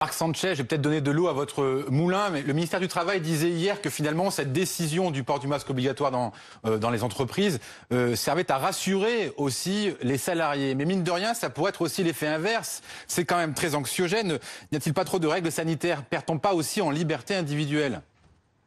Marc Sanchez, je vais peut-être donner de l'eau à votre moulin, mais le ministère du Travail disait hier que finalement cette décision du port du masque obligatoire dans les entreprises servait à rassurer aussi les salariés. Mais mine de rien, ça pourrait être aussi l'effet inverse. C'est quand même très anxiogène. N'y a-t-il pas trop de règles sanitaires? Perd-on pas aussi en liberté individuelle?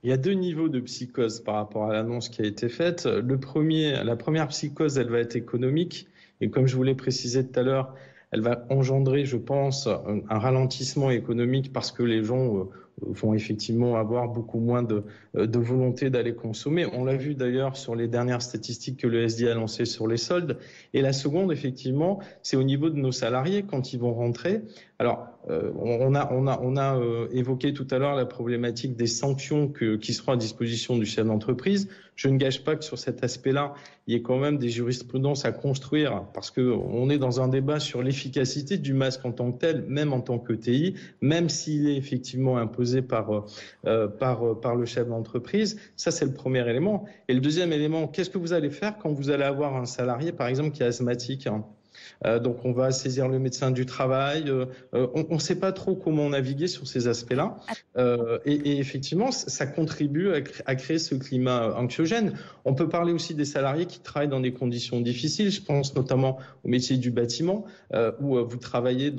Il y a deux niveaux de psychose par rapport à l'annonce qui a été faite. La première psychose, elle va être économique. Et comme je vous l'ai précisé tout à l'heure, elle va engendrer, je pense, un ralentissement économique parce que les gens vont effectivement avoir beaucoup moins de volonté d'aller consommer. On l'a vu d'ailleurs sur les dernières statistiques que le SD a lancées sur les soldes. Et la seconde, effectivement, c'est au niveau de nos salariés quand ils vont rentrer. Alors, on a évoqué tout à l'heure la problématique des sanctions qui seront à disposition du chef d'entreprise. Je ne gâche pas que sur cet aspect-là, il y ait quand même des jurisprudences à construire parce qu'on est dans un débat sur l'efficacité du masque en tant que tel, même en tant que TI, même s'il est effectivement imposé par le chef d'entreprise. Ça, c'est le premier élément. Et le deuxième élément, qu'est-ce que vous allez faire quand vous allez avoir un salarié, par exemple, qui est asthmatique, hein? Donc on va saisir le médecin du travail. On ne sait pas trop comment naviguer sur ces aspects-là. Et effectivement, ça contribue à créer ce climat anxiogène. On peut parler aussi des salariés qui travaillent dans des conditions difficiles. Je pense notamment au métier du bâtiment, où vous travaillez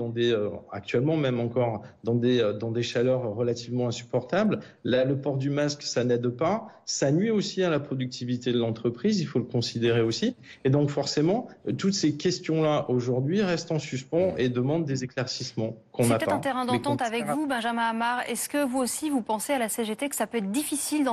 actuellement même encore dans des chaleurs relativement insupportables. Là, le port du masque, ça n'aide pas. Ça nuit aussi à la productivité de l'entreprise. Il faut le considérer aussi. Et donc forcément, toutes ces questions-là aujourd'hui restent en suspens et demandent des éclaircissements qu'on n'a pas. C'est peut-être un terrain d'entente avec vous, Benjamin Amar. Est-ce que vous aussi, vous pensez à la CGT que ça peut être difficile